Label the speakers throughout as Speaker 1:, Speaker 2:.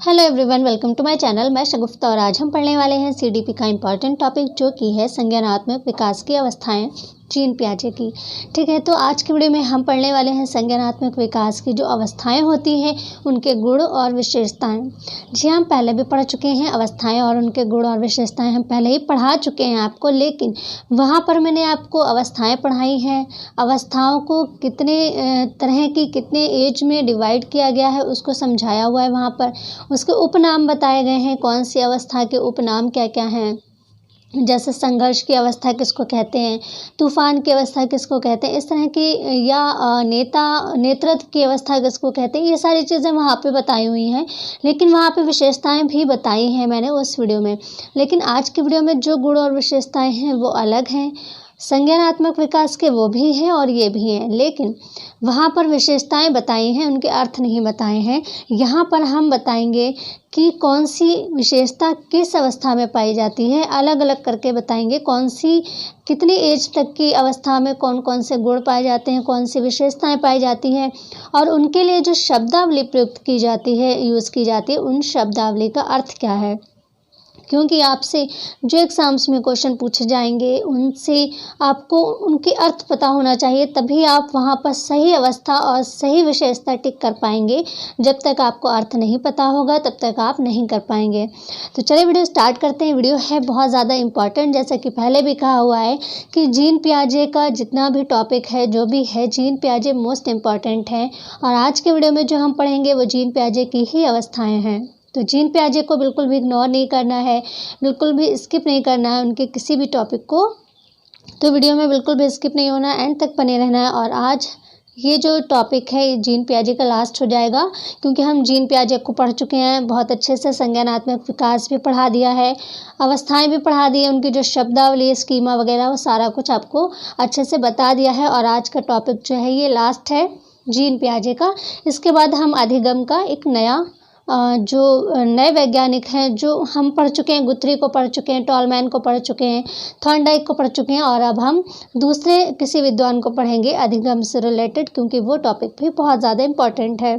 Speaker 1: Hello everyone, welcome to my channel. मैं शगुफ्ता और आज हम पढ़ने वाले हैं सीडीपी का इम्पॉर्टेंट टॉपिक जो कि है संज्ञानात्मक विकास की अवस्थाएं जीन पियाजे की। ठीक है, तो आज की वीडियो में हम पढ़ने वाले हैं संज्ञानात्मक विकास की जो अवस्थाएं होती हैं उनके गुण और विशेषताएं। जी हम पहले भी पढ़ चुके हैं अवस्थाएं और उनके गुण और विशेषताएं हम पहले ही पढ़ा चुके हैं आपको, लेकिन वहाँ पर मैंने आपको अवस्थाएं पढ़ाई हैं। अवस्थाओं को कितने तरह की कितने एज में डिवाइड किया गया है उसको समझाया हुआ है वहाँ पर। उसके उपनाम बताए गए हैं, कौन सी अवस्था के उपनाम क्या क्या हैं, जैसे संघर्ष की अवस्था किसको कहते हैं, तूफान की अवस्था किसको कहते हैं, इस तरह की, या नेतृत्व की अवस्था किसको कहते हैं। ये सारी चीज़ें वहाँ पे बताई हुई हैं, लेकिन वहाँ पे विशेषताएं भी बताई हैं मैंने उस वीडियो में। लेकिन आज की वीडियो में जो गुण और विशेषताएं हैं वो अलग हैं। संज्ञानात्मक विकास के वो भी हैं और ये भी हैं, लेकिन वहाँ पर विशेषताएं बताई हैं, उनके अर्थ नहीं बताए हैं। यहाँ पर हम बताएंगे कि कौन सी विशेषता किस अवस्था में पाई जाती है, अलग अलग करके बताएंगे कौन सी कितनी एज तक की अवस्था में कौन कौन से गुण पाए जाते हैं, कौन सी विशेषताएं पाई जाती हैं, और उनके लिए जो शब्दावली प्रयुक्त की जाती है, यूज़ की जाती है, उन शब्दावली का अर्थ क्या है। क्योंकि आपसे जो एग्ज़ाम्स में क्वेश्चन पूछे जाएंगे उनसे आपको उनके अर्थ पता होना चाहिए, तभी आप वहाँ पर सही अवस्था और सही विशेषता टिक कर पाएंगे। जब तक आपको अर्थ नहीं पता होगा तब तक आप नहीं कर पाएंगे। तो चलिए वीडियो स्टार्ट करते हैं। वीडियो है बहुत ज़्यादा इम्पॉर्टेंट, जैसा कि पहले भी कहा हुआ है कि जीन पियाजे का जितना भी टॉपिक है, जो भी है, जीन पियाजे मोस्ट इम्पॉर्टेंट है। और आज के वीडियो में जो हम पढ़ेंगे वो जीन पियाजे की ही अवस्थाएँ हैं। तो जीन पियाजे को बिल्कुल भी इग्नोर नहीं करना है, बिल्कुल भी स्किप नहीं करना है उनके किसी भी टॉपिक को। तो वीडियो में बिल्कुल भी स्किप नहीं होना है, एंड तक बने रहना है। और आज ये जो टॉपिक है ये जीन पियाजे का लास्ट हो जाएगा, क्योंकि हम जीन पियाजे को पढ़ चुके हैं बहुत अच्छे से। संज्ञानात्मक विकास भी पढ़ा दिया है, अवस्थाएं भी पढ़ा दी है, उनकी जो शब्दावली, स्कीमा वगैरह वो सारा कुछ आपको अच्छे से बता दिया है। और आज का टॉपिक जो है ये लास्ट है जीन पियाजे का। इसके बाद हम अधिगम का एक नया जो नए वैज्ञानिक हैं जो हम पढ़ चुके हैं, गुथरी को पढ़ चुके हैं, टॉलमैन को पढ़ चुके हैं, थॉर्नडाइक को पढ़ चुके हैं, और अब हम दूसरे किसी विद्वान को पढ़ेंगे अधिगम से रिलेटेड, क्योंकि वो टॉपिक भी बहुत ज़्यादा इम्पॉर्टेंट है।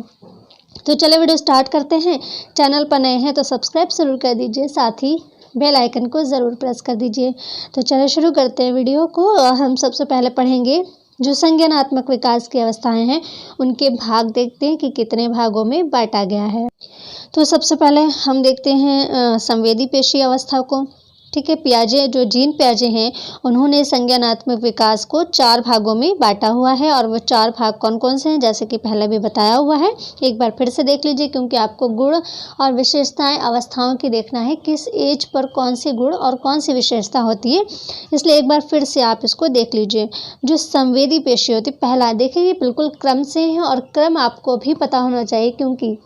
Speaker 1: तो चलिए वीडियो स्टार्ट करते हैं। चैनल पर नए हैं तो सब्सक्राइब ज़रूर कर दीजिए, साथ ही बेल आइकन को ज़रूर प्रेस कर दीजिए। तो चलिए शुरू करते हैं वीडियो को। हम सबसे पहले पढ़ेंगे जो संज्ञानात्मक विकास की अवस्थाएं हैं उनके भाग देखते हैं कि कितने भागों में बांटा गया है। तो सबसे पहले हम देखते हैं संवेदी पेशी अवस्था को। ठीक है, पियाजे जो जीन पियाजे हैं उन्होंने संज्ञानात्मक विकास को 4 भागों में बांटा हुआ है, और वो 4 भाग कौन कौन से हैं जैसे कि पहले भी बताया हुआ है। एक बार फिर से देख लीजिए, क्योंकि आपको गुण और विशेषताएं अवस्थाओं की देखना है, किस एज पर कौन सी गुण और कौन सी विशेषता होती है, इसलिए एक बार फिर से आप इसको देख लीजिए। जो संवेदी पेशी होती है, पहला देखिए, ये बिल्कुल क्रम से है, और क्रम आपको भी पता होना चाहिए, क्योंकि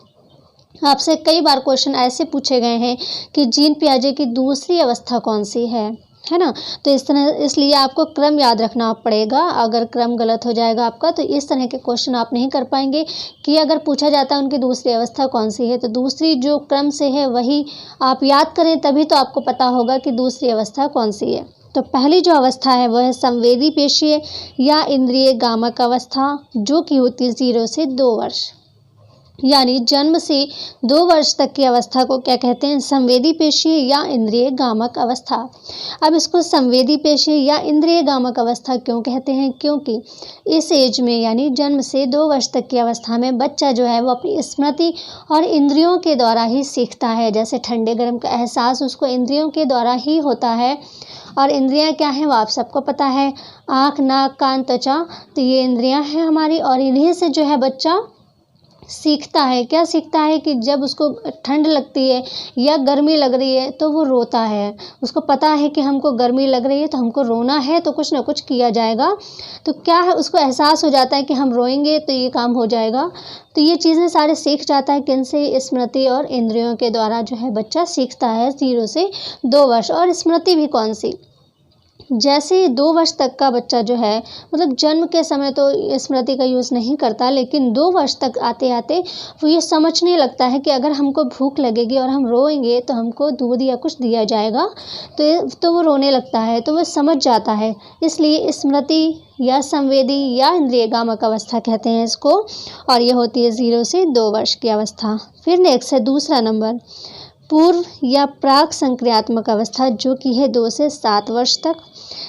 Speaker 1: आपसे कई बार क्वेश्चन ऐसे पूछे गए हैं कि जीन पियाजे की दूसरी अवस्था कौन सी है ना। तो इस तरह, इसलिए आपको क्रम याद रखना पड़ेगा। अगर क्रम गलत हो जाएगा आपका तो इस तरह के क्वेश्चन आप नहीं कर पाएंगे। कि अगर पूछा जाता है उनकी दूसरी अवस्था कौन सी है, तो दूसरी जो क्रम से है वही आप याद करें, तभी तो आपको पता होगा कि दूसरी अवस्था कौन सी है। तो पहली जो अवस्था है वह है संवेदी पेशी या इंद्रिय गामक अवस्था, जो कि होती है 0 से 2 वर्ष, यानी जन्म से 2 वर्ष तक की अवस्था को क्या कहते हैं, संवेदी पेशी या इंद्रिय गामक अवस्था। अब इसको संवेदी पेशी या इंद्रिय गामक अवस्था क्यों कहते हैं, क्योंकि इस एज में यानी जन्म से 2 वर्ष तक की अवस्था में बच्चा जो है वो अपनी स्मृति और इंद्रियों के द्वारा ही सीखता है। जैसे ठंडे गर्म का एहसास उसको इंद्रियों के द्वारा ही होता है। और इंद्रियां क्या हैं वो आप सबको पता है, आँख, नाक, कान, त्वचा, तो ये इंद्रियां हैं हमारी, और इन्हीं से जो है बच्चा सीखता है। क्या सीखता है कि जब उसको ठंड लगती है या गर्मी लग रही है तो वो रोता है। उसको पता है कि हमको गर्मी लग रही है तो हमको रोना है, तो कुछ ना कुछ किया जाएगा। तो क्या है, उसको एहसास हो जाता है कि हम रोएंगे तो ये काम हो जाएगा। तो ये चीज़ें सारे सीख जाता है, किनसे, स्मृति और इंद्रियों के द्वारा जो है बच्चा सीखता है 0 से 2 वर्ष। और स्मृति भी कौन सी, जैसे 2 वर्ष तक का बच्चा जो है, मतलब जन्म के समय तो स्मृति का यूज़ नहीं करता, लेकिन 2 वर्ष तक आते-आते वो ये समझने लगता है कि अगर हमको भूख लगेगी और हम रोएँगे तो हमको दूध या कुछ दिया जाएगा, तो वो रोने लगता है, तो वो समझ जाता है। इसलिए स्मृति या संवेदी या इंद्रियगामक अवस्था कहते हैं इसको, और ये होती है 0 से 2 वर्ष की अवस्था। फिर नेक्स्ट है दूसरा नंबर, पूर्व या प्राक संक्रियात्मक अवस्था, जो कि है 2 से 7 वर्ष तक।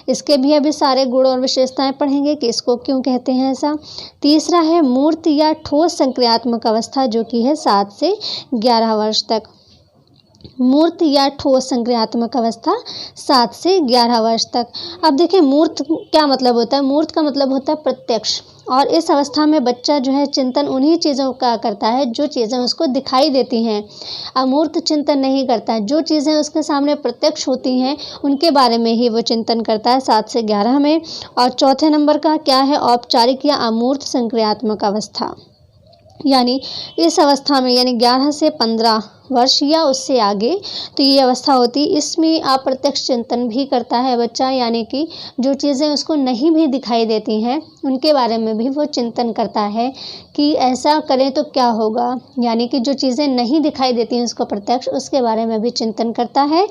Speaker 1: इसके भी अभी सारे गुण और विशेषताएं पढ़ेंगे कि इसको क्यों कहते हैं ऐसा। तीसरा है मूर्त या ठोस संक्रियात्मक अवस्था, जो कि है 7 से 11 वर्ष तक। मूर्त या ठोस संक्रियात्मक अवस्था 7 से 11 वर्ष तक। अब देखिए मूर्त क्या मतलब होता है। मूर्त का मतलब होता है प्रत्यक्ष, और इस अवस्था में बच्चा जो है चिंतन उन्हीं चीज़ों का करता है जो चीज़ें उसको दिखाई देती हैं। अमूर्त चिंतन नहीं करता है, जो चीज़ें उसके सामने प्रत्यक्ष होती हैं उनके बारे में ही वो चिंतन करता है 7 से 11 में। और चौथे नंबर का क्या है, औपचारिक या अमूर्त संक्रियात्मक अवस्था, यानी इस अवस्था में यानी 11 से 15 वर्ष या उससे आगे तो ये अवस्था होती है। इसमें अप्रत्यक्ष चिंतन भी करता है बच्चा, यानी कि जो चीज़ें उसको नहीं भी दिखाई देती हैं उनके बारे में भी वो चिंतन करता है कि ऐसा करें तो क्या होगा, यानी कि जो चीज़ें नहीं दिखाई देती हैं उसको प्रत्यक्ष, उसके बारे में भी चिंतन करता है।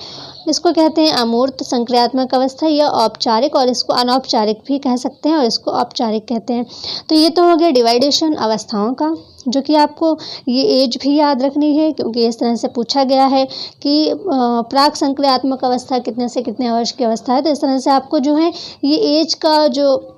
Speaker 1: इसको कहते हैं अमूर्त संक्रियात्मक अवस्था या औपचारिक, और इसको अनौपचारिक भी कह सकते हैं और इसको औपचारिक कहते हैं। तो ये तो हो गया डिवाइडेशन अवस्थाओं का, जो कि आपको ये एज भी याद रखनी है क्योंकि इस तरह से पूछा गया है कि प्राक संक्रियात्मक अवस्था कितने से कितने वर्ष की अवस्था है। तो इस तरह से आपको जो है ये एज का जो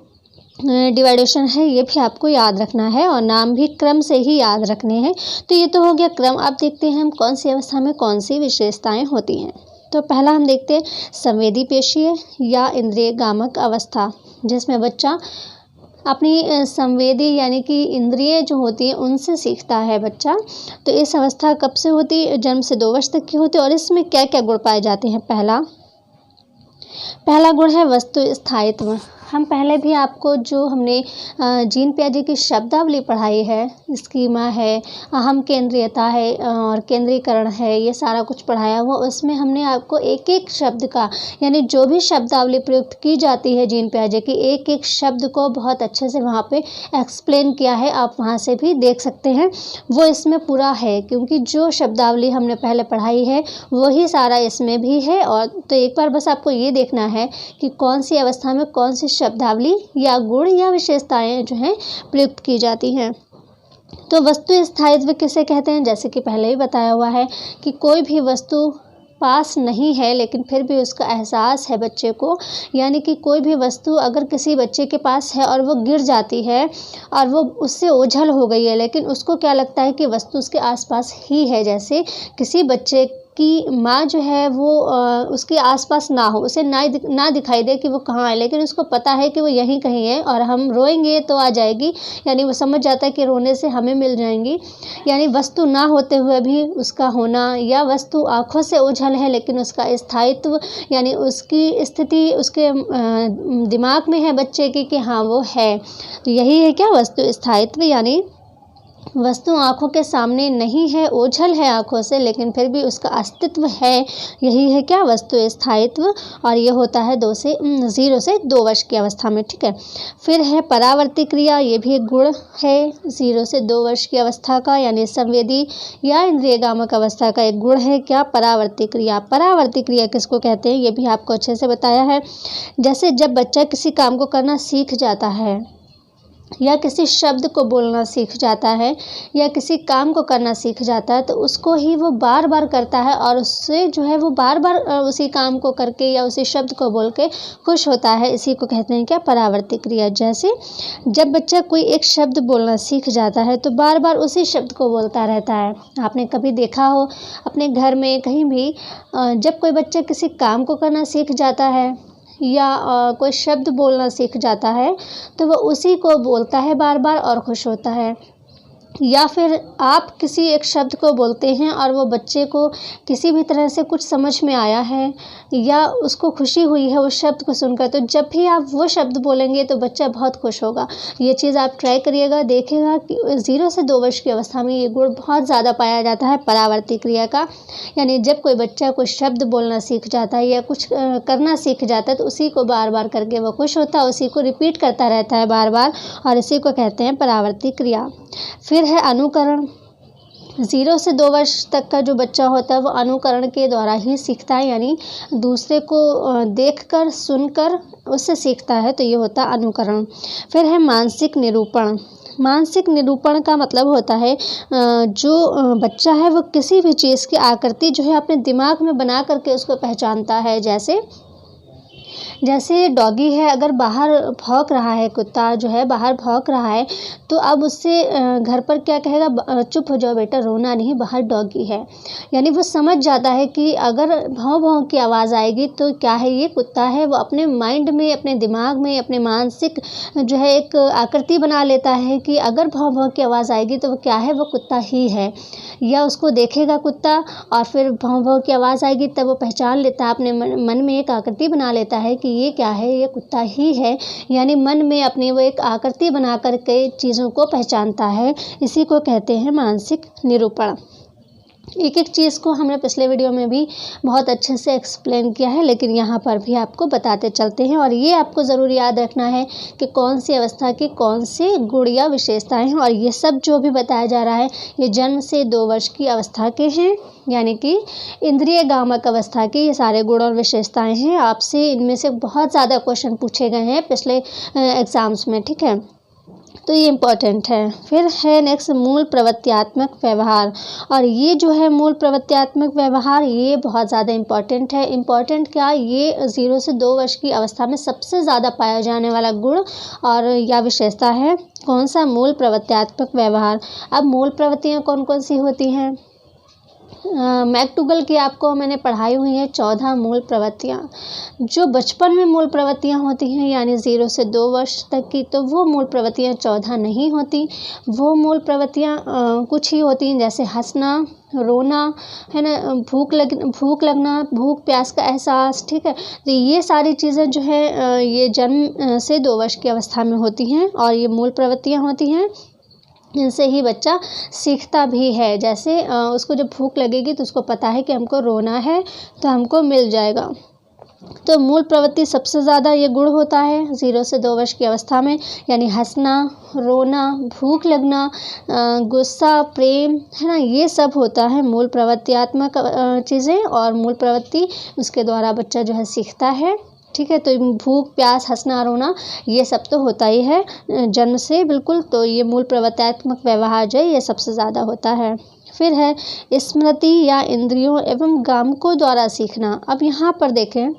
Speaker 1: डिवाइडेशन है ये भी आपको याद रखना है, और नाम भी क्रम से ही याद रखने हैं। तो ये तो हो गया क्रम। अब देखते हैं हम कौन सी अवस्था में कौन सी विशेषताएं होती हैं। तो पहला हम देखते हैं संवेदी पेशीय या इंद्रियगामक अवस्था, जिसमें बच्चा अपनी संवेदी यानी कि इंद्रिय जो होती हैं उनसे सीखता है बच्चा। तो इस अवस्था कब से होती है, जन्म से 2 वर्ष तक की होती है। और इसमें क्या क्या गुण पाए जाते हैं। पहला गुण है वस्तु स्थायित्व। हम पहले भी आपको जो हमने जीन पियाजे की शब्दावली पढ़ाई है, स्कीमा है, अहम केंद्रीयता है और केंद्रीकरण है, ये सारा कुछ पढ़ाया हुआ। उसमें हमने आपको एक एक शब्द का, यानी जो भी शब्दावली प्रयुक्त की जाती है जीन पियाजे की, एक एक शब्द को बहुत अच्छे से वहाँ पे एक्सप्लेन किया है। आप वहाँ से भी देख सकते हैं, वो इसमें पूरा है, क्योंकि जो शब्दावली हमने पहले पढ़ाई है वही सारा इसमें भी है। और तो एक बार बस आपको ये देखना है कि कौन सी अवस्था में कौन सी शब्दावली या गुण या विशेषताएं जो हैं प्रयुक्त की जाती हैं। तो वस्तु स्थायित्व किसे कहते हैं, जैसे कि पहले ही बताया हुआ है कि कोई भी वस्तु पास नहीं है लेकिन फिर भी उसका एहसास है बच्चे को, यानी कि कोई भी वस्तु अगर किसी बच्चे के पास है और वो गिर जाती है और वो उससे ओझल हो गई है, लेकिन उसको क्या लगता है कि वस्तु उसके आसपास ही है। जैसे किसी बच्चे कि माँ जो है वो उसके आसपास ना हो, उसे ना दिखाई दे कि वो कहाँ है, लेकिन उसको पता है कि वो यहीं कहीं है और हम रोएंगे तो आ जाएगी, यानी वो समझ जाता है कि रोने से हमें मिल जाएंगी। यानी वस्तु ना होते हुए भी उसका होना, या वस्तु आँखों से ओझल है लेकिन उसका स्थायित्व, यानी उसकी स्थिति उसके दिमाग में है बच्चे की कि हाँ वो है। तो यही है क्या, वस्तु स्थायित्व, यानी वस्तु आँखों के सामने नहीं है, ओझल है आँखों से, लेकिन फिर भी उसका अस्तित्व है। यही है क्या, वस्तु स्थायित्व। और ये होता है 0 से 2 वर्ष की अवस्था में। ठीक है, फिर है परावर्ती क्रिया, ये भी एक गुण है 0 से 2 वर्ष की अवस्था का, यानी संवेदी या इंद्रियगामक अवस्था का एक गुण है क्या, परावर्ती क्रिया। परावर्ती क्रिया किसको कहते हैं ये भी आपको अच्छे से बताया है। जैसे जब बच्चा किसी काम को करना सीख जाता है, या किसी शब्द को बोलना सीख जाता है, या किसी काम को करना सीख जाता है, तो उसको ही वो बार बार करता है और उससे जो है वो बार बार उसी काम को करके या उसी शब्द को बोल के खुश होता है। इसी को कहते हैं क्या, परावर्ती क्रिया। जैसे जब बच्चा कोई एक शब्द बोलना सीख जाता है तो बार बार उसी शब्द को बोलता रहता है। आपने कभी देखा हो अपने घर में कहीं भी, जब कोई बच्चा किसी काम को करना सीख जाता है या कोई शब्द बोलना सीख जाता है तो वो उसी को बोलता है बार बार और खुश होता है। या फिर आप किसी एक शब्द को बोलते हैं और वो बच्चे को किसी भी तरह से कुछ समझ में आया है या उसको खुशी हुई है उस शब्द को सुनकर, तो जब भी आप वो शब्द बोलेंगे तो बच्चा बहुत खुश होगा। ये चीज़ आप ट्राई करिएगा, देखिएगा कि 0 से 2 वर्ष की अवस्था में ये गुण बहुत ज़्यादा पाया जाता है परावर्ती क्रिया का। यानी जब कोई बच्चा कुछ शब्द बोलना सीख जाता है या कुछ करना सीख जाता है तो उसी को बार बार करके वो खुश होता है, उसी को रिपीट करता रहता है बार बार, और इसी को कहते हैं परावर्ती क्रिया। फिर है अनुकरण। 0 से 2 वर्ष तक का जो बच्चा होता है वो अनुकरण के द्वारा ही सीखता है, यानी दूसरे को देखकर सुनकर उससे सीखता है, तो ये होता है अनुकरण। फिर है मानसिक निरूपण। मानसिक निरूपण का मतलब होता है जो बच्चा है वो किसी भी चीज़ की आकृति जो है अपने दिमाग में बना करके उसको पहचानता है। जैसे डॉगी है, अगर बाहर भौंक रहा है, कुत्ता जो है बाहर भौंक रहा है, तो अब उससे घर पर क्या कहेगा, चुप हो जाओ बेटा, रोना नहीं, बाहर डॉगी है। यानी वो समझ जाता है कि अगर भौं भौं की आवाज़ आएगी तो क्या है, ये कुत्ता है। वो अपने माइंड में, अपने दिमाग में, अपने मानसिक जो है एक आकृति बना लेता है कि अगर भौं भौं की आवाज़ आएगी तो वो क्या है, वो कुत्ता ही है। या उसको देखेगा कुत्ता और फिर भौं भौं की आवाज़ आएगी तब वो पहचान लेता है, अपने मन में एक आकृति बना लेता है कि ये क्या है, ये कुत्ता ही है। यानी मन में अपनी वो एक आकृति बना करके चीज़ों को पहचानता है। इसी को कहते हैं मानसिक निरूपण। एक एक चीज़ को हमने पिछले वीडियो में भी बहुत अच्छे से एक्सप्लेन किया है, लेकिन यहाँ पर भी आपको बताते चलते हैं। और ये आपको ज़रूर याद रखना है कि कौन सी अवस्था की कौन से गुण या विशेषताएँ हैं। और ये सब जो भी बताया जा रहा है ये जन्म से 2 वर्ष की अवस्था के हैं, यानी कि इंद्रिय गामक अवस्था के ये सारे गुण और विशेषताएँ हैं। आपसे इनमें से बहुत ज़्यादा क्वेश्चन पूछे गए हैं पिछले एग्ज़ाम्स में, ठीक है, तो ये इम्पॉर्टेंट है। फिर है नेक्स्ट मूल प्रवृत्त्यात्मक व्यवहार। और ये जो है मूल प्रवृत्त्यात्मक व्यवहार ये बहुत ज़्यादा इम्पॉर्टेंट है। इम्पॉर्टेंट क्या, ये 0 से 2 वर्ष की अवस्था में सबसे ज़्यादा पाया जाने वाला गुण और या विशेषता है। कौन सा, मूल प्रवृत्त्यात्मक व्यवहार। अब मूल प्रवृत्तियाँ कौन कौन सी होती हैं, मैक्टूगल की आपको मैंने पढ़ाई हुई है 14 मूल प्रवृत्तियाँ। जो बचपन में मूल प्रवृत्तियाँ होती हैं यानी 0 से 2 वर्ष तक की, तो वो मूल प्रवृत्तियाँ 14 नहीं होती। वो मूल प्रवृत्तियाँ कुछ ही होती हैं, जैसे हंसना, रोना, है ना, भूख लगना, भूख प्यास का एहसास, ठीक है। तो ये सारी चीज़ें जो है ये जन्म से 2 वर्ष की अवस्था में होती हैं और ये मूल प्रवृत्तियाँ होती हैं। इनसे ही बच्चा सीखता भी है। जैसे उसको जब भूख लगेगी तो उसको पता है कि हमको रोना है तो हमको मिल जाएगा। तो मूल प्रवृत्ति सबसे ज़्यादा ये गुण होता है 0 से 2 वर्ष की अवस्था में, यानी हंसना, रोना, भूख लगना, गुस्सा, प्रेम, है ना, ये सब होता है मूल प्रवृत्त्यात्मक चीज़ें। और मूल प्रवृत्ति उसके द्वारा बच्चा जो है सीखता है, ठीक है। तो भूख प्यास हंसना रोना ये सब तो होता ही है जन्म से, बिल्कुल। तो ये मूल प्रवृत्त्यात्मक व्यवहार जो है ये सबसे ज़्यादा होता है। फिर है स्मृति या इंद्रियों एवं गामकों द्वारा सीखना। अब यहाँ पर देखें,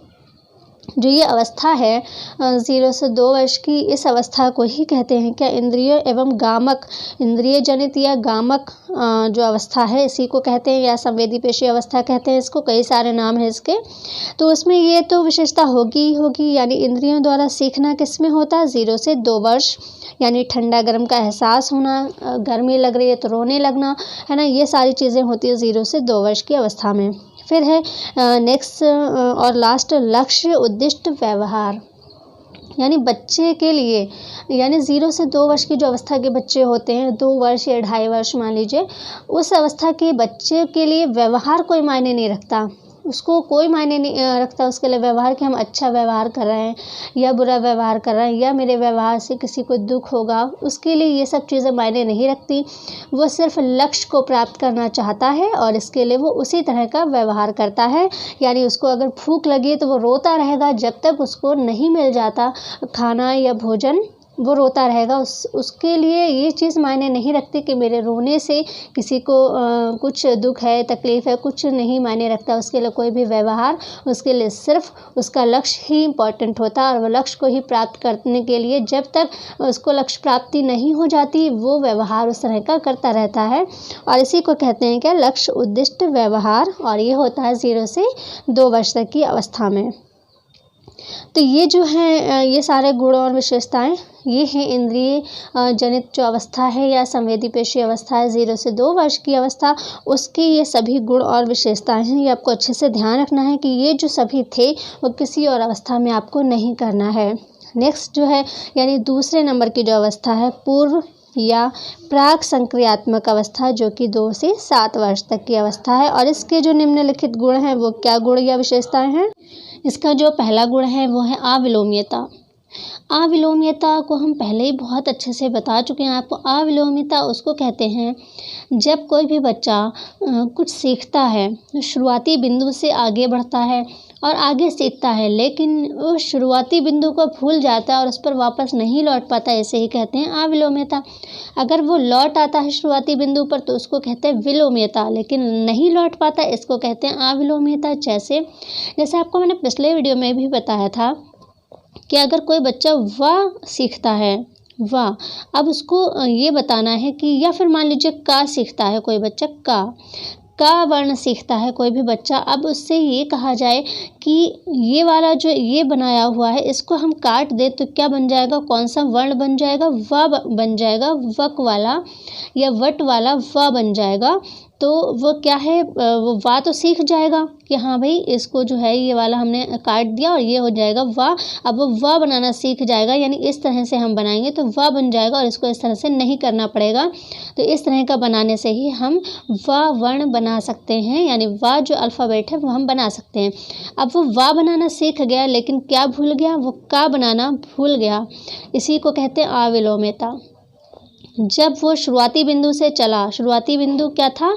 Speaker 1: जो ये अवस्था है 0 से 2 वर्ष की, इस अवस्था को ही कहते हैं क्या, इंद्रिय एवं गामक, इंद्रिय जनित या गामक जो अवस्था है इसी को कहते हैं, या संवेदी पेशी अवस्था कहते हैं इसको, कई सारे नाम हैं इसके। तो उसमें ये तो विशेषता होगी ही होगी, यानी इंद्रियों द्वारा सीखना किस में होता है, 0 से 2 वर्ष। यानी ठंडा गर्म का एहसास होना, गर्मी लग रही है तो रोने लगना, है ना, ये सारी चीज़ें होती है 0 से 2 वर्ष की अवस्था में। फिर है नेक्स्ट और लास्ट, लक्ष्य उद्दिष्ट व्यवहार। यानी बच्चे के लिए, यानी 0 से 2 वर्ष की जो अवस्था के बच्चे होते हैं, 2 वर्ष या 2.5 वर्ष मान लीजिए, उस अवस्था के बच्चे के लिए व्यवहार कोई मायने नहीं रखता। उसको कोई मायने नहीं रखता उसके लिए व्यवहार, कि हम अच्छा व्यवहार कर रहे हैं या बुरा व्यवहार कर रहे हैं या मेरे व्यवहार से किसी को दुख होगा, उसके लिए ये सब चीज़ें मायने नहीं रखती। वो सिर्फ लक्ष्य को प्राप्त करना चाहता है और इसके लिए वो उसी तरह का व्यवहार करता है। यानी उसको अगर भूख लगी तो वो रोता रहेगा, जब तक उसको नहीं मिल जाता खाना या भोजन वो रोता रहेगा। उसके लिए ये चीज़ मायने नहीं रखती कि मेरे रोने से किसी को कुछ दुख है, तकलीफ़ है, कुछ नहीं मायने रखता उसके लिए कोई भी व्यवहार। उसके लिए सिर्फ उसका लक्ष्य ही इम्पॉर्टेंट होता है और वो लक्ष्य को ही प्राप्त करने के लिए जब तक उसको लक्ष्य प्राप्ति नहीं हो जाती वो व्यवहार उस तरह का करता रहता है। और इसी को कहते हैं क्या, लक्ष्य उद्दिष्ट व्यवहार। और ये होता है 0 से 2 वर्ष तक की अवस्था में। तो ये जो है ये सारे गुण और विशेषताएं ये हैं इंद्रिय जनित जो अवस्था है या संवेदी पेशी अवस्था है 0 से 2 वर्ष की अवस्था, उसकी ये सभी गुण और विशेषताएं हैं। ये आपको अच्छे से ध्यान रखना है कि ये जो सभी थे वो किसी और अवस्था में आपको नहीं करना है। नेक्स्ट जो है यानी दूसरे नंबर की जो अवस्था है पूर्व या प्राक संक्रियात्मक अवस्था, जो कि 2 से 7 वर्ष तक की अवस्था है। और इसके जो निम्नलिखित गुण हैं वो क्या गुण या विशेषताएं हैं। इसका जो पहला गुण है वो है अविलोम्यता। अविलोम्यता को हम पहले ही बहुत अच्छे से बता चुके हैं आपको। अविलोम्यता उसको कहते हैं जब कोई भी बच्चा कुछ सीखता है, शुरुआती बिंदु से आगे बढ़ता है और आगे सीखता है, लेकिन वो शुरुआती बिंदु को भूल जाता है और उस पर वापस नहीं लौट पाता, ऐसे ही कहते हैं अविलोम्यता। अगर वो लौट आता है शुरुआती बिंदु पर तो उसको कहते हैं विलोम्यता, लेकिन नहीं लौट पाता इसको कहते हैं अविलोम्यता। जैसे आपको मैंने पिछले वीडियो में भी बताया था कि अगर कोई बच्चा वाह सीखता है, वाह, अब उसको ये बताना है कि, या फिर मान लीजिए का सीखता है कोई बच्चा, का वर्ण सीखता है कोई भी बच्चा, अब उससे ये कहा जाए कि ये वाला जो ये बनाया हुआ है इसको हम काट दें तो क्या बन जाएगा, कौन सा वर्ण बन जाएगा, वा बन जाएगा, वक वाला या वट वाला वा बन जाएगा। तो वो क्या है, वो वा तो सीख जाएगा कि हाँ भाई इसको जो है ये वाला हमने काट दिया और ये हो जाएगा वाह। अब वो वाह बनाना सीख जाएगा, यानी इस तरह से हम बनाएंगे तो वाह बन जाएगा और इसको इस तरह से नहीं करना पड़ेगा। तो इस तरह का बनाने से ही हम वाह वर्ण बना सकते हैं, यानी वाह जो अल्फ़ाबेट है वो हम बना सकते हैं। अब वो वाह बनाना सीख गया लेकिन क्या भूल गया, वो का बनाना भूल गया, इसी को कहते हैं अविलोम्यता। जब वो शुरुआती बिंदु से चला, शुरुआती बिंदु क्या था,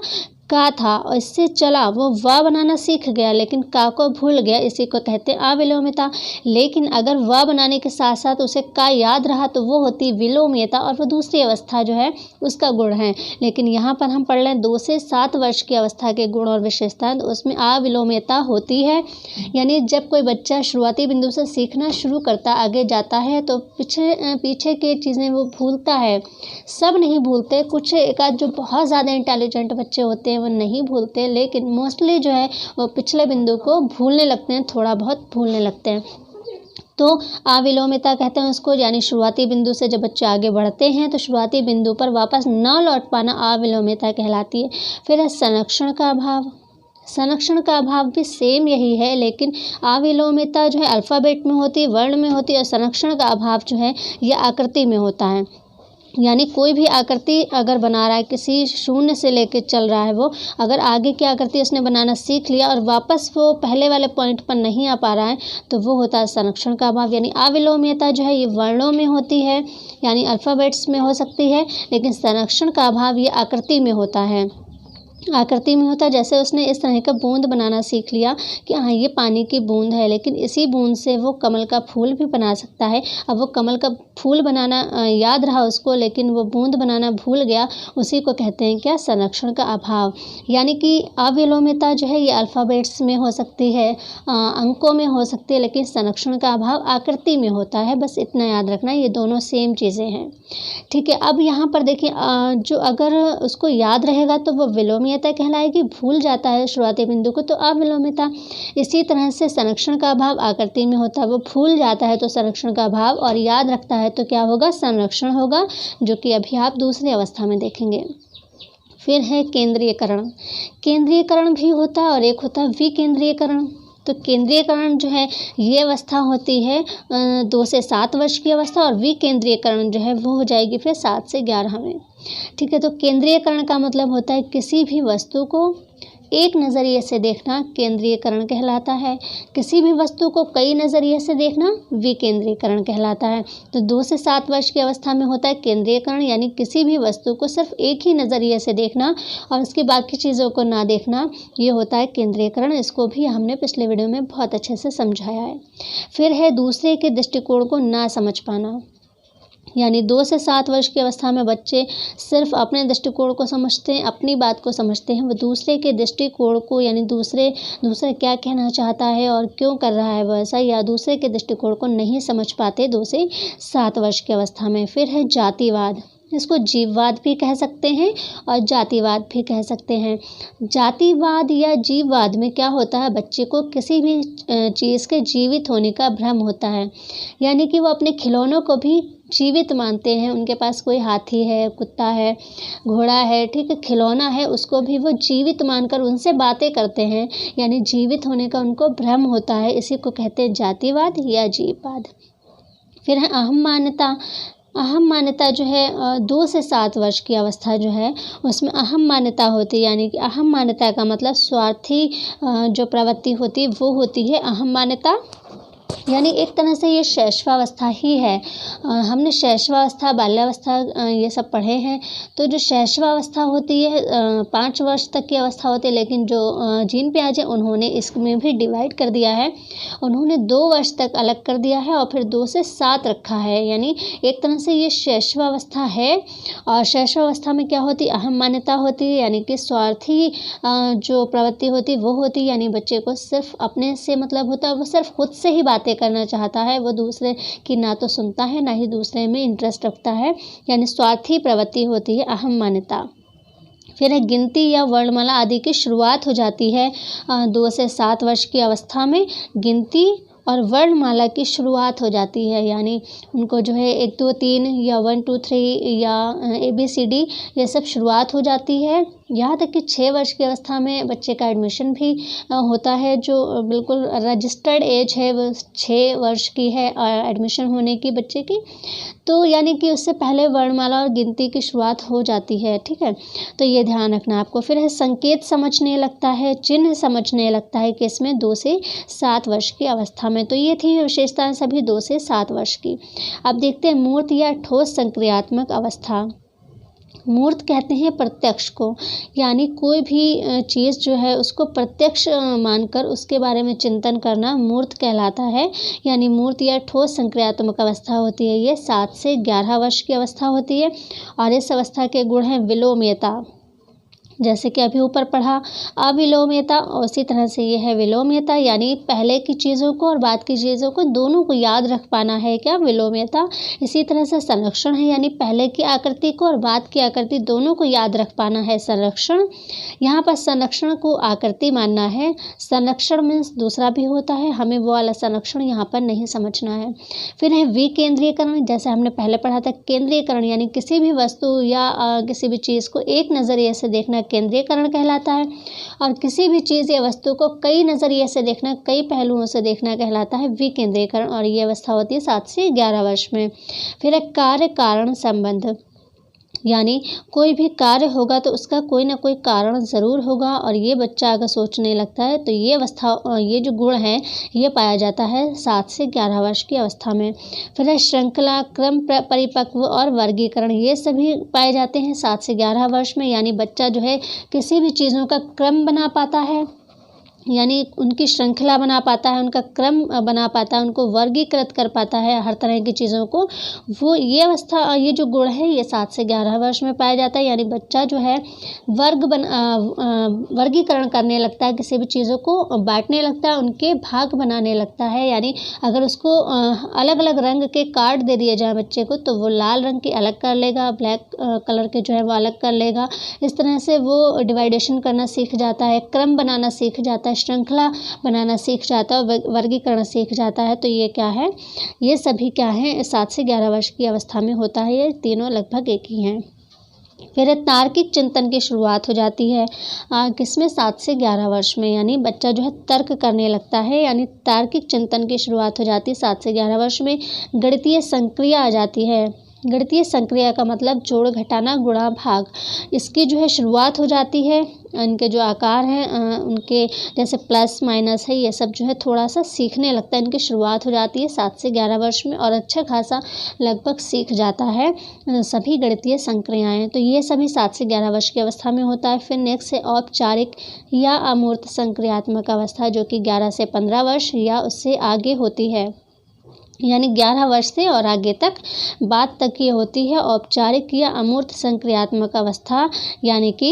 Speaker 1: का था, और इससे चला वो वा बनाना सीख गया लेकिन का को भूल गया, इसी को कहते हैं अविलोम्यता। लेकिन अगर वा बनाने के साथ साथ उसे का याद रहा तो वो होती विलोम्यता, और वो दूसरी अवस्था जो है उसका गुण है। लेकिन यहाँ पर हम पढ़ लें 2 से 7 वर्ष की अवस्था के गुण और विशेषताएं, तो उसमें अविलोम्यता होती है। यानी जब कोई बच्चा शुरुआती बिंदु से सीखना शुरू करता, आगे जाता है तो पीछे की चीज़ें वो भूलता है। सब नहीं भूलते, कुछ एक आध जो बहुत ज़्यादा इंटेलिजेंट बच्चे होते हैं वो नहीं भूलते, लेकिन मोस्टली जो है वो पिछले बिंदु को भूलने लगते हैं, थोड़ा बहुत भूलने लगते हैं। तो अविलोम्यता कहते हैं उसको, यानी शुरुआती बिंदु से जब बच्चे आगे बढ़ते हैं तो शुरुआती बिंदु पर वापस न लौट पाना अविलोम्यता कहलाती है। फिर है संरक्षण का अभाव। संरक्षण का अभाव भी सेम यही है, लेकिन अविलोम्यता जो है अल्फ़ाबेट में होती है, वर्ण में होती है, और संरक्षण का अभाव जो है यह आकृति में होता है। यानी कोई भी आकृति अगर बना रहा है, किसी शून्य से लेकर चल रहा है, वो अगर आगे की आकृति उसने बनाना सीख लिया और वापस वो पहले वाले पॉइंट पर नहीं आ पा रहा है तो वो होता है संरक्षण का अभाव। यानी अविलोम्यता जो है ये वर्णों में होती है, यानी अल्फ़ाबेट्स में हो सकती है, लेकिन संरक्षण का अभाव ये आकृति में होता है। आकृति में होता है, जैसे उसने इस तरह का बूंद बनाना सीख लिया कि हाँ ये पानी की बूंद है, लेकिन इसी बूंद से वो कमल का फूल भी बना सकता है। अब वो कमल का फूल बनाना याद रहा उसको, लेकिन वो बूंद बनाना भूल गया, उसी को कहते हैं क्या, संरक्षण का अभाव। यानी कि अविलोम्यता जो है ये अल्फ़ाबेट्स में हो सकती है, अंकों में हो सकती है, लेकिन संरक्षण का अभाव आकृति में होता है। बस इतना याद रखना, ये दोनों सेम चीज़ें हैं, ठीक है। अब यहाँ पर देखिए जो अगर उसको याद रहेगा तो वो विलोम्यता कहलाएगी, भूल जाता है शुरुआती बिंदु को तो अविलोम्यता। इसी तरह से संरक्षण का अभाव आकृति में होता है, वो भूल जाता है तो संरक्षण का अभाव, और याद रखता है तो क्या होगा, संरक्षण होगा, जो कि अभी आप दूसरी अवस्था में देखेंगे। फिर है केंद्रीयकरण। केंद्रीयकरण भी होता है और एक होता है विकेंद्रीयकरण। तो केंद्रीयकरण जो है ये अवस्था होती है 2 से 7 वर्ष की अवस्था, और विकेंद्रीयकरण जो है वो हो जाएगी फिर 7 से 11 में, ठीक है। तो केंद्रीयकरण का मतलब होता है किसी भी वस्तु को एक नज़रिए से देखना केंद्रीयकरण कहलाता है, किसी भी वस्तु को कई नज़रिए से देखना विकेंद्रीयकरण कहलाता है। तो 2 से 7 वर्ष की अवस्था में होता है केंद्रीयकरण, यानी किसी भी वस्तु को सिर्फ एक ही नज़रिए से देखना और उसकी बाकी चीज़ों को ना देखना, ये होता है केंद्रीयकरण। इसको भी हमने पिछले वीडियो में बहुत अच्छे से समझाया है। फिर है दूसरे के दृष्टिकोण को ना समझ पाना। यानी 2 से 7 वर्ष की अवस्था में बच्चे सिर्फ अपने दृष्टिकोण को समझते हैं, अपनी बात को समझते हैं, वो दूसरे के दृष्टिकोण को, यानी दूसरे क्या कहना चाहता है और क्यों कर रहा है वैसा, या दूसरे के दृष्टिकोण को नहीं समझ पाते 2 से 7 वर्ष की अवस्था में। फिर है जातिवाद। इसको जीववाद भी कह सकते हैं और जातिवाद भी कह सकते हैं। जातिवाद या जीववाद में क्या होता है, बच्चे को किसी भी चीज़ के जीवित होने का भ्रम होता है, यानी कि वो अपने खिलौनों को भी जीवित मानते हैं। उनके पास कोई हाथी है, कुत्ता है, घोड़ा है, ठीक है, खिलौना है, उसको भी वो जीवित मानकर उनसे बातें करते हैं, यानी जीवित होने का उनको भ्रम होता है। इसी को कहते हैं जातिवाद या जीववाद। फिर है अहम मान्यता। अहम मान्यता जो है 2 से 7 वर्ष की अवस्था जो है उसमें अहम मान्यता होती है, यानी कि अहम मान्यता का मतलब स्वार्थी जो प्रवृत्ति होती है वो होती है अहम मान्यता। यानी एक तरह से ये शैशवावस्था ही है। हमने शैशवावस्था, बाल्यावस्था ये सब पढ़े हैं। तो जो शैशवावस्था होती है 5 वर्ष तक की अवस्था होती है, लेकिन जो जीन पियाजे उन्होंने इसमें भी डिवाइड कर दिया है। उन्होंने 2 वर्ष तक अलग कर दिया है और फिर 2 से 7 रखा है, यानी एक तरह से ये शैशवावस्था है। और शैशवावस्था में क्या होती है, अहम मान्यता होती है, यानी कि स्वार्थी जो प्रवृत्ति होती है वो होती है, यानी बच्चे को सिर्फ अपने से मतलब होता है, वो सिर्फ खुद से ही बातें करना चाहता है, वो दूसरे की ना तो सुनता है ना ही दूसरे में इंटरेस्ट रखता है, यानी स्वार्थी प्रवृत्ति होती है अहम मान्यता। फिर है गिनती या वर्णमाला आदि की शुरुआत हो जाती है 2 से 7 वर्ष की अवस्था में गिनती और वर्णमाला की शुरुआत हो जाती है, यानी उनको जो है 1 2 3 या 1 2 3 या ABCD ये सब शुरुआत हो जाती है। यहाँ तक कि 6 वर्ष की अवस्था में बच्चे का एडमिशन भी होता है, जो बिल्कुल रजिस्टर्ड एज है वो 6 वर्ष की है एडमिशन होने की बच्चे की। तो यानी कि उससे पहले वर्णमाला और गिनती की शुरुआत हो जाती है, ठीक है, तो ये ध्यान रखना आपको। फिर है संकेत समझने लगता है, चिन्ह समझने लगता है, कि इसमें 2 से 7 वर्ष की अवस्था में। तो ये थी विशेषताएं सभी 2 से 7 वर्ष की। अब देखते हैं मूर्त या ठोस संक्रियात्मक अवस्था। मूर्त कहते हैं प्रत्यक्ष को, यानी कोई भी चीज़ जो है उसको प्रत्यक्ष मानकर उसके बारे में चिंतन करना मूर्त कहलाता है, यानी मूर्त या ठोस संक्रियात्मक अवस्था होती है। ये 7 से 11 वर्ष की अवस्था होती है और इस अवस्था के गुण हैं विलोम्यता, जैसे कि अभी ऊपर पढ़ा अविलोम्यता, और उसी तरह से ये है विलोम्यता, यानी पहले की चीज़ों को और बाद की चीज़ों को दोनों को याद रख पाना है क्या, विलोम्यता। इसी तरह से संरक्षण है, यानी पहले की आकृति को और बाद की आकृति दोनों को याद रख पाना है संरक्षण। यहाँ पर संरक्षण को आकृति मानना है, संरक्षण मीन्स दूसरा भी होता है, हमें वो वाला संरक्षण यहाँ पर नहीं समझना है। फिर है विकेंद्रीयकरण, जैसे हमने पहले पढ़ा था केंद्रीयकरण, यानी किसी भी वस्तु या किसी भी चीज़ को एक नज़रिए से देखना केंद्रीयकरण कहलाता है, और किसी भी चीज़ या वस्तु को कई नज़रिए से देखना, कई पहलुओं से देखना कहलाता है विकेंद्रीयकरण, और ये अवस्था होती है 7 से 11 वर्ष में। फिर एक कार्य कारण संबंध, यानी कोई भी कार्य होगा तो उसका कोई ना कोई कारण ज़रूर होगा, और ये बच्चा अगर सोचने लगता है तो ये अवस्था, ये जो गुण है ये पाया जाता है 7 से 11 वर्ष की अवस्था में। फिर है श्रृंखला, क्रम, परिपक्व और वर्गीकरण, ये सभी पाए जाते हैं 7 से 11 वर्ष में, यानी बच्चा जो है किसी भी चीज़ों का क्रम बना पाता है, यानी उनकी श्रृंखला बना पाता है, उनका क्रम बना पाता है, उनको वर्गीकृत कर पाता है हर तरह की चीज़ों को। वो ये अवस्था, ये जो गुण है ये 7 से 11 वर्ष में पाया जाता है, यानी बच्चा जो है वर्गीकरण करने लगता है, किसी भी चीज़ों को बांटने लगता है, उनके भाग बनाने लगता है। यानी अगर उसको अलग अलग रंग के कार्ड दे दिए जाए बच्चे को, तो वो लाल रंग के अलग कर लेगा, ब्लैक कलर के जो है वो अलग कर लेगा। इस तरह से वो डिवाइडेशन करना सीख जाता है, क्रम बनाना सीख जाता है, श्रृंखला बनाना सीख जाता है और वर्गीकरण सीख जाता है। तो ये क्या है, ये सभी क्या है 7 से 11 वर्ष की अवस्था में होता है, ये तीनों लगभग एक ही हैं। फिर तार्किक चिंतन की शुरुआत हो जाती है किसमें, 7 से 11 वर्ष में, यानी बच्चा जो है तर्क करने लगता है, यानी तार्किक चिंतन की शुरुआत हो जाती है 7 से 11 वर्ष में। गणितीय संक्रिया आ जाती है, गणितीय संक्रिया का मतलब जोड़ घटाना गुणा भाग, इसकी जो है शुरुआत हो जाती है। इनके जो आकार हैं उनके जैसे प्लस माइनस है, ये सब जो है थोड़ा सा सीखने लगता है, इनकी शुरुआत हो जाती है 7 से 11 वर्ष में, और अच्छा खासा लगभग सीख जाता है सभी गणितीय संक्रियाएं। तो ये सभी 7 से 11 वर्ष की अवस्था में होता है। फिर नेक्स्ट है औपचारिक या अमूर्त संक्रियात्मक अवस्था, जो कि 11 से 15 वर्ष या उससे आगे होती है, यानी 11 वर्ष से और आगे तक बाद तक ये होती है औपचारिक या अमूर्त संक्रियात्मक अवस्था। यानी कि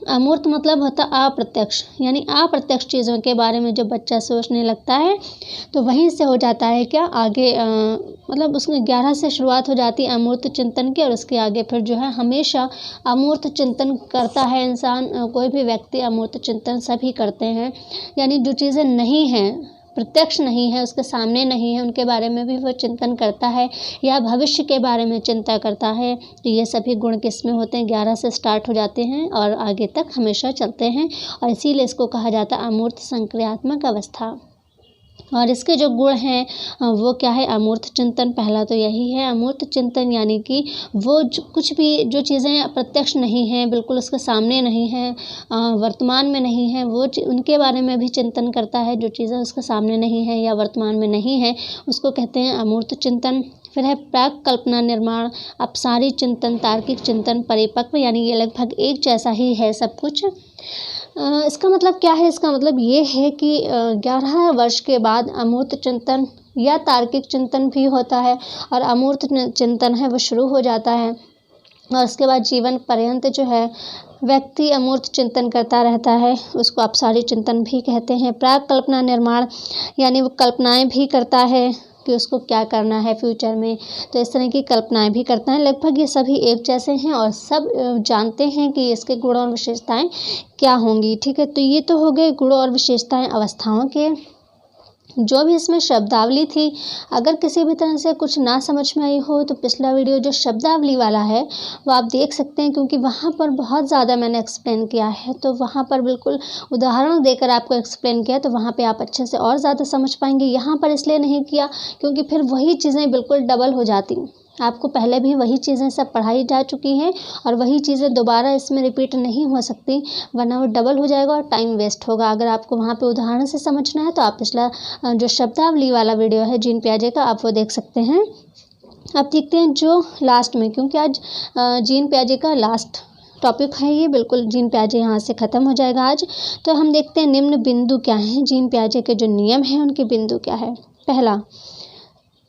Speaker 1: अमूर्त मतलब होता अप्रत्यक्ष, यानी अप्रत्यक्ष चीज़ों के बारे में जब बच्चा सोचने लगता है तो वहीं से हो जाता है क्या आगे मतलब उसमें 11 से शुरुआत हो जाती है अमूर्त चिंतन की, और उसके आगे फिर जो है हमेशा अमूर्त चिंतन करता है इंसान। कोई भी व्यक्ति अमूर्त चिंतन सभी करते हैं, यानी जो चीज़ें नहीं हैं, प्रत्यक्ष नहीं है, उसके सामने नहीं है, उनके बारे में भी वो चिंतन करता है या भविष्य के बारे में चिंता करता है। तो ये सभी गुण किस में होते हैं? 11 से स्टार्ट हो जाते हैं और आगे तक हमेशा चलते हैं, और इसीलिए इसको कहा जाता है अमूर्त संक्रियात्मक अवस्था। और इसके जो गुण हैं वो क्या है? अमूर्त चिंतन, पहला तो यही है अमूर्त चिंतन, यानी कि वो कुछ भी जो चीज़ें प्रत्यक्ष नहीं हैं, बिल्कुल उसके सामने नहीं हैं, वर्तमान में नहीं है, वो उनके बारे में भी चिंतन करता है। जो चीज़ें उसके सामने नहीं है या वर्तमान में नहीं है उसको कहते हैं अमूर्त चिंतन। फिर है प्राक कल्पना निर्माण, अपसारी चिंतन, तार्किक चिंतन, परिपक्व, यानी ये लगभग एक जैसा ही है सब कुछ। इसका मतलब क्या है? इसका मतलब ये है कि 11 वर्ष के बाद अमूर्त चिंतन या तार्किक चिंतन भी होता है, और अमूर्त चिंतन है वो शुरू हो जाता है, और उसके बाद जीवन पर्यंत जो है व्यक्ति अमूर्त चिंतन करता रहता है। उसको अपसारी चिंतन भी कहते हैं। प्राक कल्पना निर्माण, यानी वो कल्पनाएं भी करता है कि उसको क्या करना है फ्यूचर में, तो इस तरह की कल्पनाएं भी करता है। लगभग ये सभी एक जैसे हैं और सब जानते हैं कि इसके गुण और विशेषताएं क्या होंगी। ठीक है, तो ये तो हो गए गुण और विशेषताएं अवस्थाओं के। जो भी इसमें शब्दावली थी, अगर किसी भी तरह से कुछ ना समझ में आई हो तो पिछला वीडियो जो शब्दावली वाला है वो आप देख सकते हैं, क्योंकि वहाँ पर बहुत ज़्यादा मैंने एक्सप्लेन किया है। तो वहाँ पर बिल्कुल उदाहरण देकर आपको एक्सप्लेन किया, तो वहाँ पे आप अच्छे से और ज़्यादा समझ पाएंगे। यहाँ पर इसलिए नहीं किया क्योंकि फिर वही चीज़ें बिल्कुल डबल हो जाती। आपको पहले भी वही चीज़ें सब पढ़ाई जा चुकी हैं और वही चीज़ें दोबारा इसमें रिपीट नहीं हो सकती, वरना वो डबल हो जाएगा और टाइम वेस्ट होगा। अगर आपको वहाँ पे उदाहरण से समझना है तो आप पिछला जो शब्दावली वाला वीडियो है जीन पियाजे का, आप वो देख सकते हैं। अब देखते हैं जो लास्ट में, क्योंकि आज जीन पियाजे का लास्ट टॉपिक है ये, बिल्कुल जीन पियाजे यहाँ से ख़त्म हो जाएगा आज। तो हम देखते हैं निम्न बिंदु क्या हैं, जीन पियाजे के जो नियम हैं उनके बिंदु क्या है। पहला,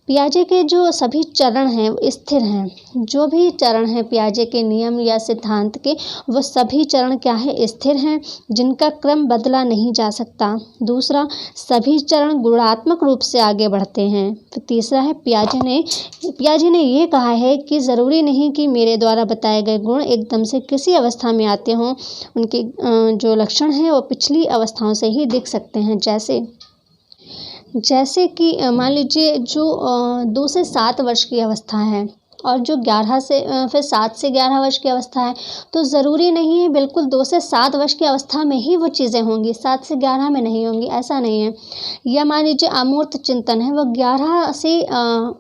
Speaker 1: पियाजे के जो सभी चरण हैं वो स्थिर हैं। जो भी चरण हैं पियाजे के नियम या सिद्धांत के, वो सभी चरण क्या है? स्थिर हैं, जिनका क्रम बदला नहीं जा सकता। दूसरा, सभी चरण गुणात्मक रूप से आगे बढ़ते हैं। तो तीसरा है पियाजे ने ये कहा है कि ज़रूरी नहीं कि मेरे द्वारा बताए गए गुण एकदम से किसी अवस्था में आते हों। उनके जो लक्षण हैं वो पिछली अवस्थाओं से ही दिख सकते हैं। जैसे कि मान लीजिए जो 2 से 7 वर्ष की अवस्था है और जो 11 से फिर 7 से 11 वर्ष की अवस्था है, तो ज़रूरी नहीं है बिल्कुल 2 से 7 वर्ष की अवस्था में ही वो चीज़ें होंगी, 7 से 11 में नहीं होंगी, ऐसा नहीं है। या मान लीजिए अमूर्त चिंतन है, वो 11 से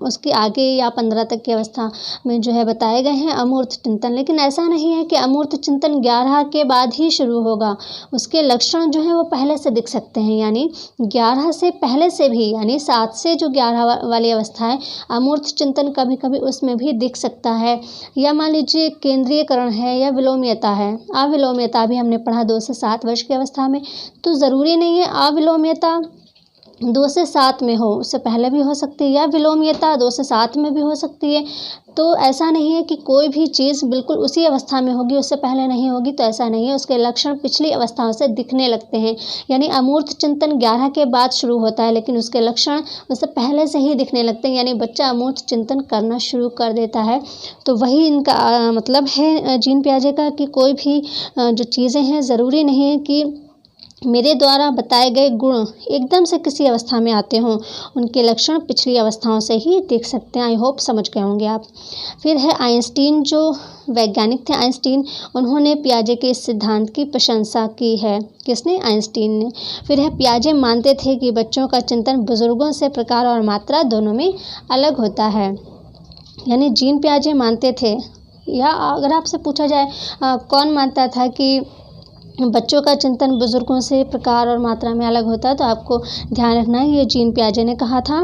Speaker 1: उसके आगे या 15 तक की अवस्था में जो है बताए गए हैं अमूर्त चिंतन, लेकिन ऐसा नहीं है कि अमूर्त चिंतन 11 के बाद ही शुरू होगा। उसके लक्षण जो हैं वो पहले से दिख सकते हैं, यानी 11 से पहले से भी, यानी 7 से जो 11 वाली अवस्था है अमूर्त चिंतन कभी कभी उसमें भी दिख सकता है। या मान लीजिए केंद्रीयकरण है या विलोम्यता है, अविलोम्यता भी हमने पढ़ा 2 से 7 वर्ष की अवस्था में। तो ज़रूरी नहीं है अविलोम्यता 2 से 7 में हो, उससे पहले भी हो सकती है, या विलोम्यता 2 से 7 में भी हो सकती है। तो ऐसा नहीं है कि कोई भी चीज़ बिल्कुल उसी अवस्था में होगी, उससे पहले नहीं होगी, तो ऐसा नहीं है। उसके लक्षण पिछली अवस्थाओं से दिखने लगते हैं, यानी अमूर्त चिंतन 11 के बाद शुरू होता है, लेकिन उसके लक्षण उससे पहले से ही दिखने लगते हैं, यानी बच्चा अमूर्त चिंतन करना शुरू कर देता है। तो वही इनका मतलब है जीन पियाजे का, कि कोई भी जो चीज़ें हैं ज़रूरी नहीं है कि मेरे द्वारा बताए गए गुण एकदम से किसी अवस्था में आते हों, उनके लक्षण पिछली अवस्थाओं से ही देख सकते हैं। आई होप समझ गए होंगे आप। फिर है आइंस्टीन, जो वैज्ञानिक थे आइंस्टीन, उन्होंने पियाजे के इस सिद्धांत की प्रशंसा की है। किसने? आइंस्टीन ने। फिर है पियाजे मानते थे कि बच्चों का चिंतन बुजुर्गों से प्रकार और मात्रा दोनों में अलग होता है, यानी जीन पियाजे मानते थे। या अगर आपसे पूछा जाए कौन मानता था कि बच्चों का चिंतन बुजुर्गों से प्रकार और मात्रा में अलग होता है, तो आपको ध्यान रखना है ये जीन पियाजे ने कहा था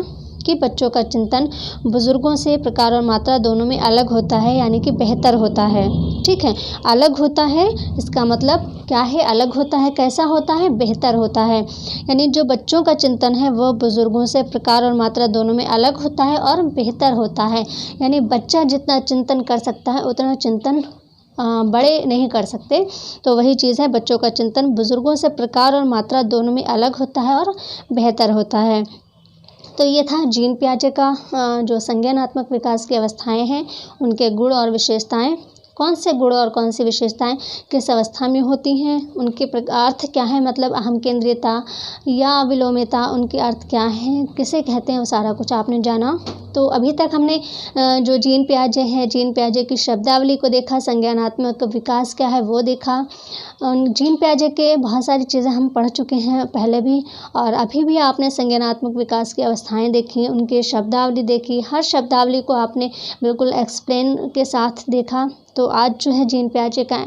Speaker 1: कि बच्चों का चिंतन बुजुर्गों से प्रकार और मात्रा दोनों में अलग होता है, यानी कि बेहतर होता है। ठीक है, अलग होता है, इसका मतलब क्या है? अलग होता है, कैसा होता है? बेहतर होता है। यानी जो बच्चों का चिंतन है वो बुजुर्गों से प्रकार और मात्रा दोनों में अलग होता है और बेहतर होता है। यानी बच्चा जितना चिंतन कर सकता है उतना चिंतन बड़े नहीं कर सकते। तो वही चीज़ है, बच्चों का चिंतन बुज़ुर्गों से प्रकार और मात्रा दोनों में अलग होता है और बेहतर होता है। तो ये था जीन पियाजे का जो संज्ञानात्मक विकास की अवस्थाएं हैं उनके गुण और विशेषताएं, कौन से गुण और कौन सी विशेषताएं किस अवस्था में होती हैं, उनके अर्थ क्या है, मतलब अहम केंद्रीयता या विलोमिता, उनके अर्थ क्या हैं, किसे कहते हैं, वो सारा कुछ आपने जाना। तो अभी तक हमने जो जीन पियाजे हैं, जीन पियाजे की शब्दावली को देखा, संज्ञानात्मक विकास क्या है वो देखा। जीन पियाजे के बहुत सारी चीज़ें हम पढ़ चुके हैं पहले भी, और अभी भी आपने संज्ञानात्मक विकास की अवस्थाएं देखी, उनकी शब्दावली देखी, हर शब्दावली को आपने बिल्कुल एक्सप्लेन के साथ देखा। तो आज जो है जीन पियाजे का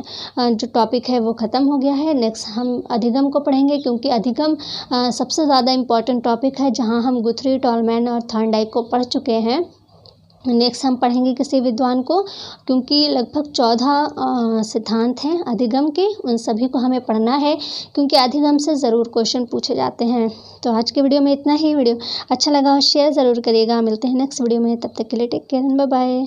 Speaker 1: जो टॉपिक है वो ख़त्म हो गया है। नेक्स्ट हम अधिगम को पढ़ेंगे, क्योंकि अधिगम सबसे ज़्यादा इम्पॉर्टेंट टॉपिक है, जहां हम गुथरी, टॉलमैन और थॉर्नडाइक को पढ़ चुके हैं। नेक्स्ट हम पढ़ेंगे किसी विद्वान को, क्योंकि लगभग 14 सिद्धांत हैं अधिगम के, उन सभी को हमें पढ़ना है, क्योंकि अधिगम से ज़रूर क्वेश्चन पूछे जाते हैं। तो आज के वीडियो में इतना ही। वीडियो अच्छा लगा हो शेयर ज़रूर करिएगा। मिलते हैं नेक्स्ट वीडियो में, तब तक के लिए टेक केयर, बाय बाय।